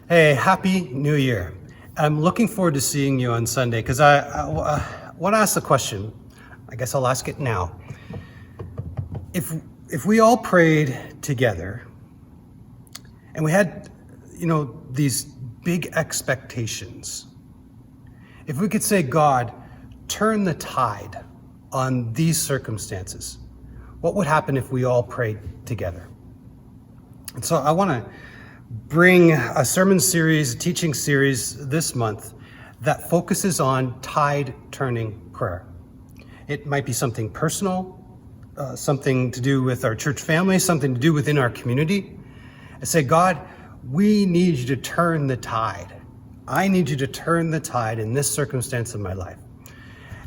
Hey, Happy New Year. I'm looking forward to seeing you on Sunday because I want to ask the question. I guess I'll ask it now. If we all prayed together and we had, these big expectations, if we could say, God, turn the tide on these circumstances, what would happen if we all prayed together? And so I want to bring a sermon series, a teaching series this month that focuses on tide turning prayer. It might be something personal, something to do with our church family, something to do within our community. I say, God, we need you to turn the tide. I need you to turn the tide in this circumstance of my life.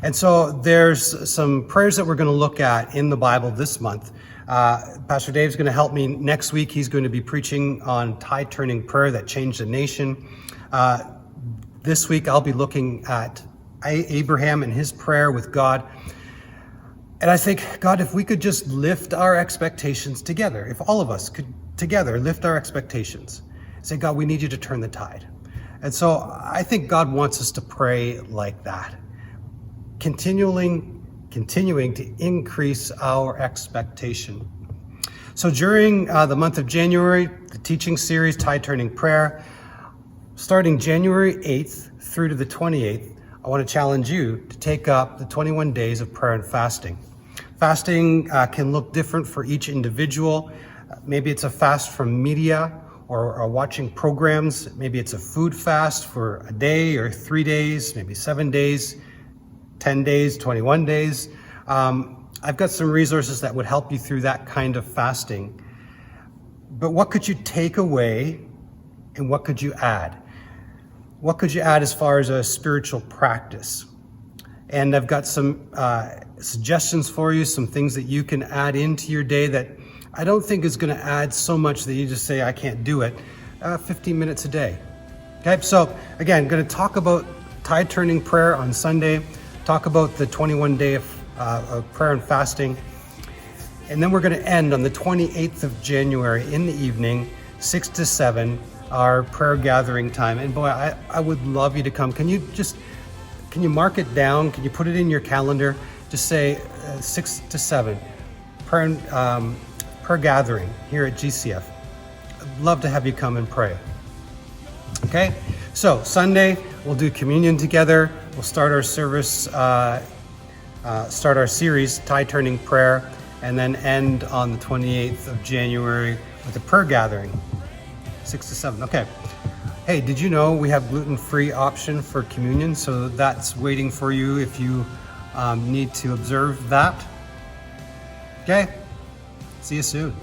And so there's some prayers that we're going to look at in the Bible this month. Pastor Dave's going to help me next week. He's going to be preaching on tide-turning prayer that changed the nation. This week I'll be looking at Abraham and his prayer with God. And I think, God, if we could just lift our expectations together, if all of us could together lift our expectations, say, God, we need you to turn the tide. And so I think God wants us to pray like that, continuing to increase our expectation. So during the month of January, the teaching series, Tide Turning Prayer, starting January 8th through to the 28th, I want to challenge you to take up the 21 days of prayer and fasting. Fasting can look different for each individual. Maybe it's a fast from media or watching programs. Maybe it's a food fast for a day or 3 days, maybe 7 days, 10 days, 21 days. I've got some resources that would help you through that kind of fasting. But what could you take away and what could you add? What could you add as far as a spiritual practice? And I've got some suggestions for you, some things that you can add into your day that I don't think is going to add so much that you just say, I can't do it. 15 minutes a day. Okay, so again, going to talk about tide turning prayer on Sunday, talk about the 21 day of prayer and fasting. And then we're going to end on the 28th of January in the evening, 6 to 7, our prayer gathering time. And boy, I would love you to come. Can you mark it down? Can you put it in your calendar? Just say 6 to 7, prayer gathering here at GCF. I'd love to have you come and pray. Okay, so Sunday, we'll do communion together. We'll start our service, start our series, Tide Turning Prayer, and then end on the 28th of January with a prayer gathering, 6 to 7. Okay. Hey, did you know we have gluten-free option for communion? So that's waiting for you if you need to observe that. Okay. See you soon.